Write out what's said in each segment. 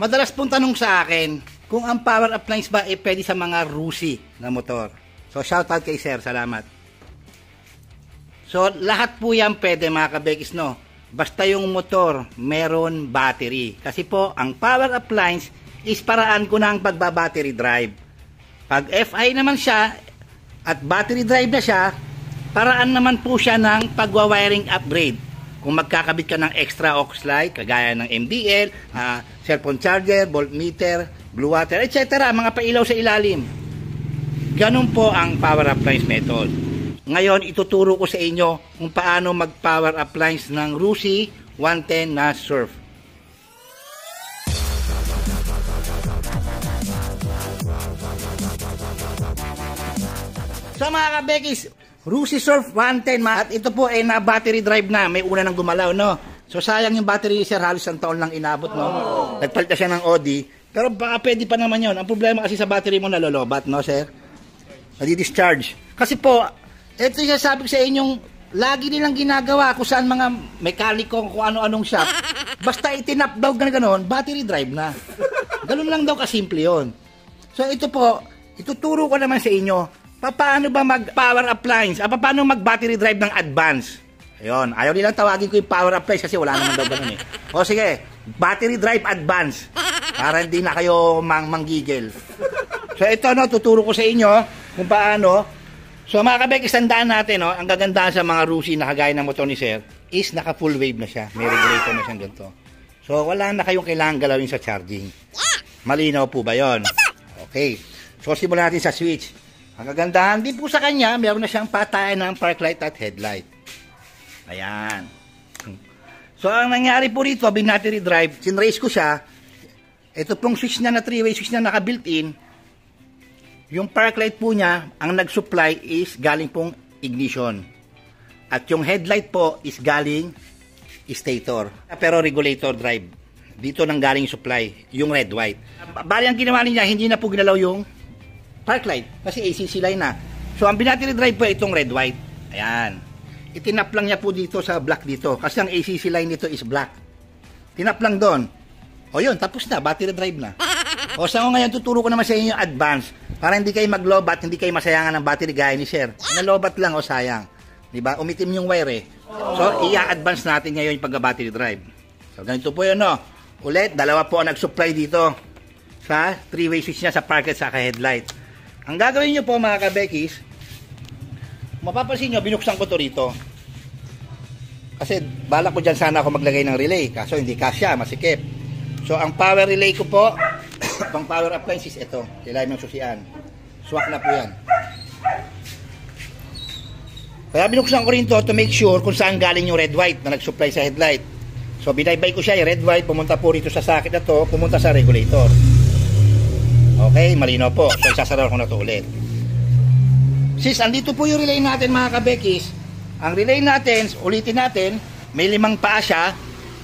Madalas pong tanong sa akin kung ang power appliance ba pwede sa mga Rusi na motor. So shoutout kay sir, salamat. So lahat po yan pwede mga kabekis, no? Basta yung motor meron battery. Kasi po ang power appliance is paraan ko ng pagba-battery drive. Pag FI naman siya at battery drive na siya, paraan naman po siya ng pagwa-wiring upgrade. Kung magkakabit ka ng extra aux light, kagaya ng MDL, cellphone charger, voltmeter, blue water, etc. Mga pailaw sa ilalim. Ganun po ang power appliance method. Ngayon, ituturo ko sa inyo kung paano mag-power appliance ng Rusi 110 na Surf. So mga kabekis, Rusi Surf 110 at ito po ay na battery drive na, may una nang gumalaw, no? So sayang yung battery ni Sir, halos ang taon lang inabot, no? Nagpalit na siya ng Audi, pero baka pwede pa naman yun. Ang problema kasi sa battery mo nalolobat, no Sir? Nadi-discharge. Kasi po, ito yung sabi ko sa inyong, lagi nilang ginagawa kung saan mga mekaniko, kung ano-anong shop. Basta itinap daw gano'n, battery drive na. Ganun lang daw kasimple yun. So ito po, ituturo ko naman sa inyo, paano ba mag-power appliance? Paano mag-battery drive ng advance? Ayun, ayaw nilang tawagin ko yung power appliance kasi wala naman daw ganun eh. O sige, battery drive advance. Para hindi na kayo manggigil. So ito, no, tuturo ko sa inyo kung paano. So mga kabekis, tandaan natin, no, ang gagandahan sa mga Rusi na kagaya ng motor ni Sir is naka full wave na siya. May regulator na siyang ganito. So wala na kayong kailangan galawin sa charging. Malinaw po ba yon? Okay. So simulan natin sa switch. Ang kagandahan din po sa kanya, meron na siyang patayan ng park light at headlight. Ayan. So, ang nangyari po rito, bin-battery drive, sinrace ko siya. Ito pong switch na 3-way switch na naka-built-in. Yung park light po niya, ang nag-supply is galing pong ignition. At yung headlight po is galing stator. Pero regulator drive. Dito nang galing supply, yung red-white. Bali ang ginawa niya, hindi na po ginalaw yung park light, kasi ACC line na. So, ang binattery drive po itong red-white. Ayan. Itinap lang niya po dito sa black dito. Kasi ang ACC line nito is black. Tinap lang doon. O yun, tapos na. Battery drive na. O sa ngayon, tuturo ko naman sa inyo yung advance. Para hindi kayo maglobat, hindi kayo masayangan ng battery gaya ni Sir. Nalobat lang, o sayang. Diba? Umitim yung wire eh. So, i-advance natin ngayon yung pagka-battery drive. So, ganito po yun, no? Ulit, dalawa po ang nag-supply dito sa 3-way switch niya sa park light sa headlight. Ang gagawin nyo po mga kabekis, mapapansin nyo, binuksan ko to rito. Kasi balak ko dyan sana ako maglagay ng relay. Kaso hindi kasya, masikip. So ang power relay ko po, pang power appliance is ito. Kailangan ng susian. Swak na po yan. Kaya binuksan ko rin to make sure kung saan galing yung red-white na nag-supply sa headlight. So binaybay ko siya, yung red-white, pumunta po rito sa socket na to, pumunta sa regulator. Okay, malinaw po. So, isasara ko na ito ulit. Sis, andito po yung relay natin mga kabekis. Ang relay natin, ulitin natin, may 5 paa siya.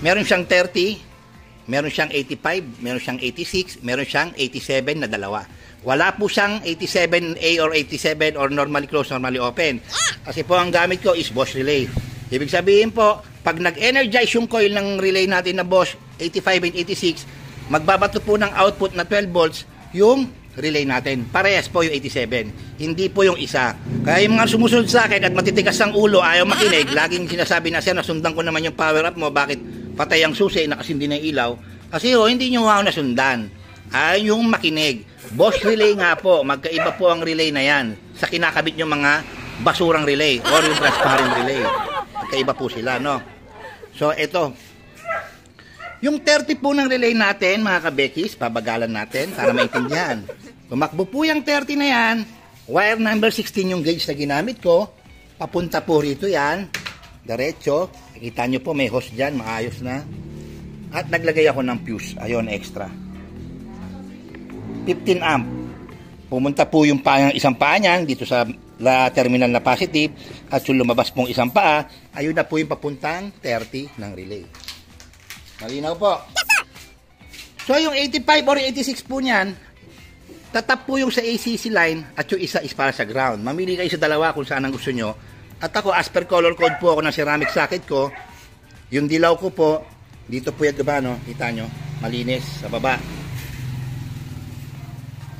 Meron siyang 30, meron siyang 85, meron siyang 86, meron siyang 87 na dalawa. Wala po siyang 87A or 87 or normally closed, normally open. Kasi po ang gamit ko is Bosch relay. Ibig sabihin po, pag nag-energize yung coil ng relay natin na Bosch 85 and 86, magbabato po ng output na 12 volts yung relay natin. Parehas po yung 87. Hindi po yung isa. Kaya yung mga sumusunod sa akin at matitigas ang ulo, ayaw makinig, laging sinasabi na siya, nasundan ko naman yung power up mo, bakit patay ang susi, nakasindi na yung ilaw? Kasi hindi nyo ako nasundan. Ayaw yung makinig. Bosch relay nga po, magkaiba po ang relay na yan sa kinakabit yung mga basurang relay or yung transparent relay. Magkaiba po sila, no? So, ito. Yung 30 po ng relay natin, mga kabekis, pabagalan natin para maintindihan. Tumakbo po yung 30 na yan, wire number 16 yung gauge na ginamit ko, papunta po rito yan, diretso, nakita nyo po may hose dyan, maayos na. At naglagay ako ng fuse, ayun, extra. 15 amp. Pumunta po yung isang paa niyan, dito sa terminal na positive, at yung lumabas pong isang paa, ayun na po yung papuntang 30 ng relay. Malinaw po. So yung 85 or 86 po niyan, tatap po yung sa ACC line at yung isa is para sa ground. Mamili kayo sa dalawa kung saan ang gusto nyo. At ako, as per color code po ako ng ceramic socket ko. Yung dilaw ko po, dito po yan, diba, no? Kita nyo? malinis sa baba.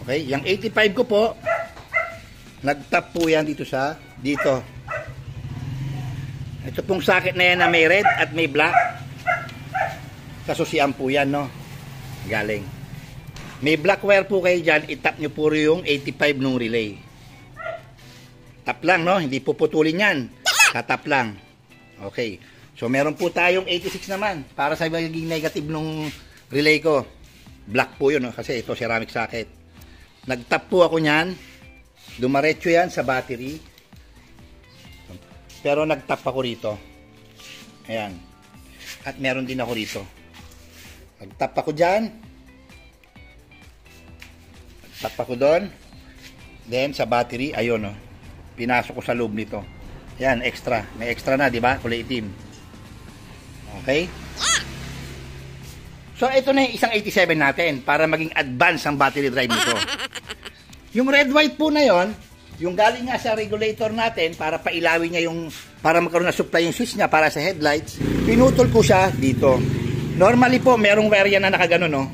Okay, yung 85 ko po, nag-tap po yan dito dito. Ito pong socket na yan na may red at may black. Kasusian po yan, no? Galing. May black wire po kayo dyan, itap nyo po yung 85 nung relay. Tap lang, no? Hindi po putulin yan. Tatap lang. Okay. So, meron po tayong 86 naman para sa magiging negative nung relay ko. Black po yun, no? Kasi ito ceramic socket. Nag-tap po ako nyan. Dumaretso yan sa battery. Pero nag-tap ako rito. Ayan. At meron din ako rito. Nag-tap ako dyan. Nag-tap ako doon. Then sa battery, ayun, no? Pinasok ko sa loob nito. Ayan, extra. May extra na, di ba? Kulay itim. Okay? So, ito na yung isang 87 natin para maging advance ang battery drive nito. Yung red-white po na yon, yung galing nga sa regulator natin para pailawin niya para magkaroon na supply yung switch niya para sa headlights, pinutol ko siya dito. Normally po, merong wire yan na nakaganon, no?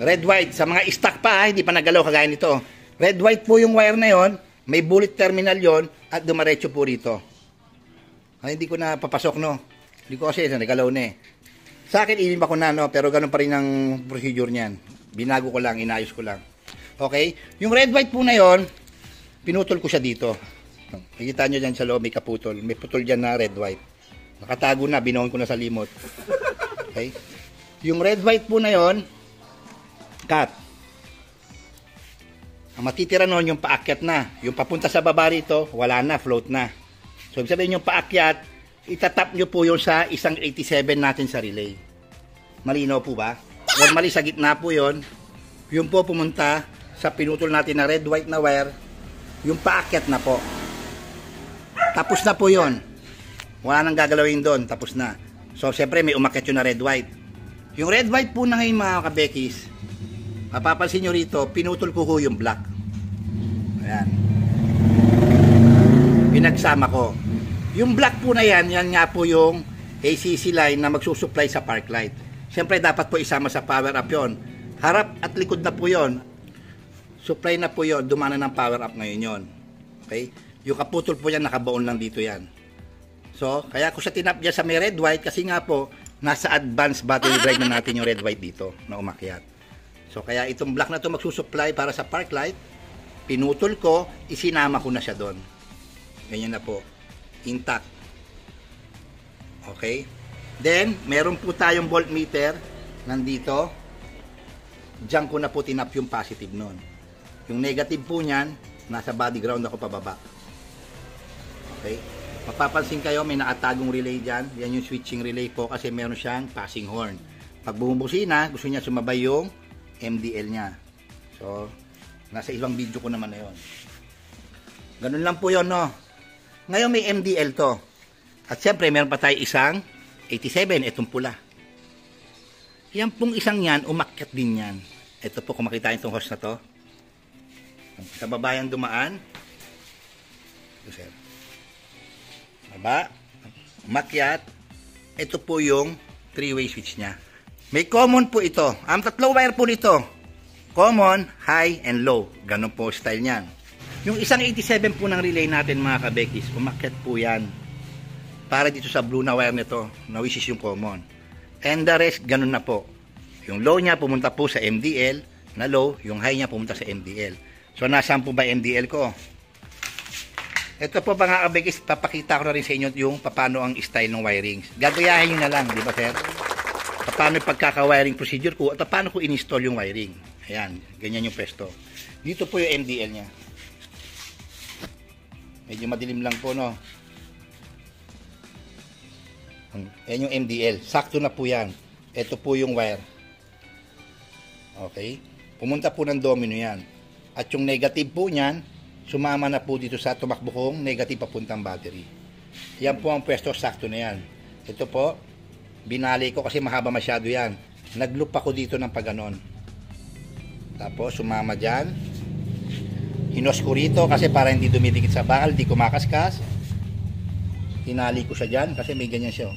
Red-white. Sa mga stock pa, hindi pa nagalaw kagaya nito. Red-white po yung wire na yon, may bullet terminal yon at dumaretso po rito. Ay, hindi ko na papasok, no? Hindi ko kasi nagalaw na eh. Sa akin, ilimba ko na, no? Pero ganun pa rin ang procedure niyan. Binago ko lang, inayos ko lang. Okay? Yung red-white po na yon, pinutol ko siya dito. Nakikita nyo dyan sa loob, may kaputol. May putol dyan na red-white. Nakatago na, binoon ko na sa limot. Okay? Yung red-white po na yon, cut. Ang matitira noon yung paakyat na. Yung papunta sa baba rito, wala na, float na. So, ibig sabihin yung paakyat, itatap nyo po yung sa isang 87 natin sa relay. Malinaw po ba? Normally sa gitna po yon, yung po pumunta sa pinutol natin na red-white na wire, yung paakyat na po. Tapos na po yon. Wala nang gagalawin doon, tapos na. So, siyempre may umakyat yun na red-white. Yung red-white po na ngayon mga kabekis, mapapansin nyo rito, pinutol ko ho yung black. Ayan. Pinagsama ko. Yung black po na yan, yan nga po yung ACC line na magsusupply sa park light. Siyempre dapat po isama sa power up yon. Harap at likod na po yon. Supply na po yon, dumana ng power up ngayon yon. Okay? Yung kaputol po yan, nakabaon lang dito yan. So, kaya ko siya tinap dyan sa may red-white kasi nga po, nasa advanced battery drive na natin yung red-white dito na umakyat. So, kaya itong black na to magsusupply para sa park light, pinutol ko, isinama ko na siya doon. Ganyan na po. Intact. Okay? Then, meron po tayong voltmeter nandito. Diyan ko na po tinap yung positive nun. Yung negative po niyan, nasa body ground ako pababa. Okay? Mapapansin kayo, may nakatagong relay dyan. Yan yung switching relay po kasi meron siyang passing horn. Pag bumubusina, gusto niya sumabay yung MDL niya. So, nasa ibang video ko naman na yun. Ganun lang po yun, no? Ngayon may MDL to. At siyempre, meron pa tayo isang 87, itong pula. Yan pong isang yan, umakyat din yan. Ito po, kung makita itong hose na to. Sa baba yan dumaan. Ito, sir. Baba. Umakyat. Ito po yung 3-way switch niya. May common po ito. Ang tatlong wire po nito. Common, high, and low. Ganun po style niyan. Yung isang 87 po ng relay natin mga kabekis, umakyat po yan. Para dito sa blue na wire nito, na which is yung common. And the rest, ganun na po. Yung low niya pumunta po sa MDL, na low, yung high niya pumunta sa MDL. So, nasaan po ba MDL ko? Ito po mga kabekis, papakita ko na rin sa inyo yung paano ang style ng wirings. Gagayahin nyo na lang, di ba sir? Paano yung pagkaka-wiring procedure ko at paano ko in-install yung wiring. Ayan, ganyan yung pwesto. Dito po yung MDL niya. Medyo madilim lang po, no? Ayan yung MDL. Sakto na po yan. Ito po yung wire. Okay? Pumunta po ng domino yan. At yung negative po niyan, sumama na po dito sa tumakbo kong negative papuntang battery. Yan po ang pwesto. Sakto na yan. Ito po, binali ko kasi mahaba masyado yan. Nag-loop ako dito ng paganon. Tapos, sumama dyan. Hinos ko rito kasi para hindi dumidikit sa bakal, hindi kumakaskas. Tinali ko siya dyan kasi may ganyan siya.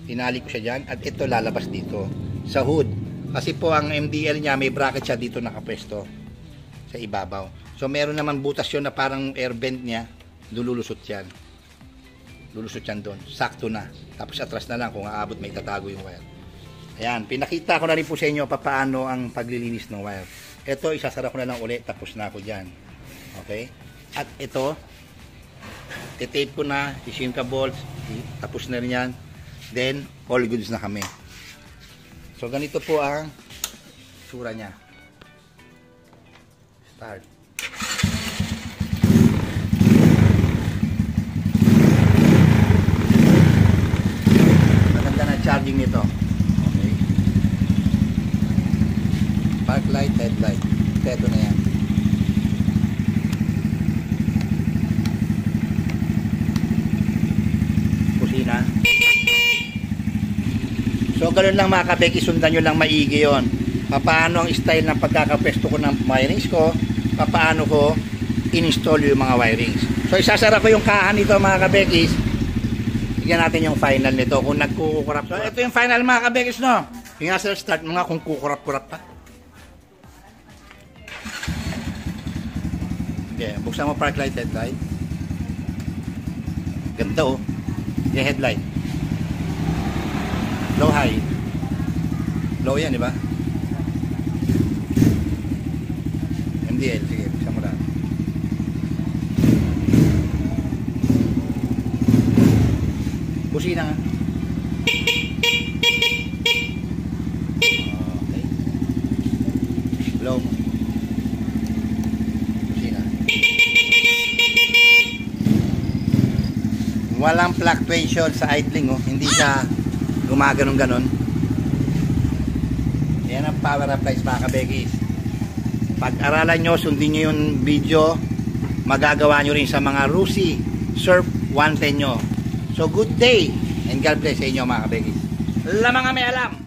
Tinali ko siya dyan at ito lalabas dito sa hood. Kasi po ang MDL niya, may bracket siya dito nakapwesto sa ibabaw. So meron naman butas yun na parang air vent niya, lululusot yan. Lulusot yan doon. Sakto na. Tapos atras na lang kung aabot may tatago yung wire. Ayan, pinakita ko na rin po sa inyo paano ang paglilinis ng wire. Ito, isasara ko na lang ulit. Tapos na ako dyan. Okay? At ito, titape ko na, isim ka bolts, tapos na rin yan. Then, all goods na kami. So, ganito po ang sura niya. Start. Maganda na charging nito. Okay. Park light, headlight. Ito na yan. Kusina. So, ganun lang mga kabeki, sundan nyo lang maigi yun. Paano ang style ng pagkakapesto ko ng wirings ko, paano ko in-install yung mga wirings. So, isasara ko yung kahan nito mga kabekis. Tignan natin yung final nito kung nagkukurap. So, ito yung final mga kabekis, no? Yung nga sir, start mo nga kung kukurap-kurap pa. Okay, buksan mo park light, headlight. Ganda oh. Yung headlight. Low, high. Low yan, di ba? MDL, sige, buksan mo lang. Busina nga. Okay. Low. Busina. Walang fluctuation sa idling, oh. Hindi siya gumaganon-ganon. Yan ang power applies mga kabekis. Pag-aralan nyo, sundin nyo yung video, magagawa nyo rin sa mga Rusi Surf 110 nyo. So good day and God bless sa inyo mga kabekis. Lamang nga may alam.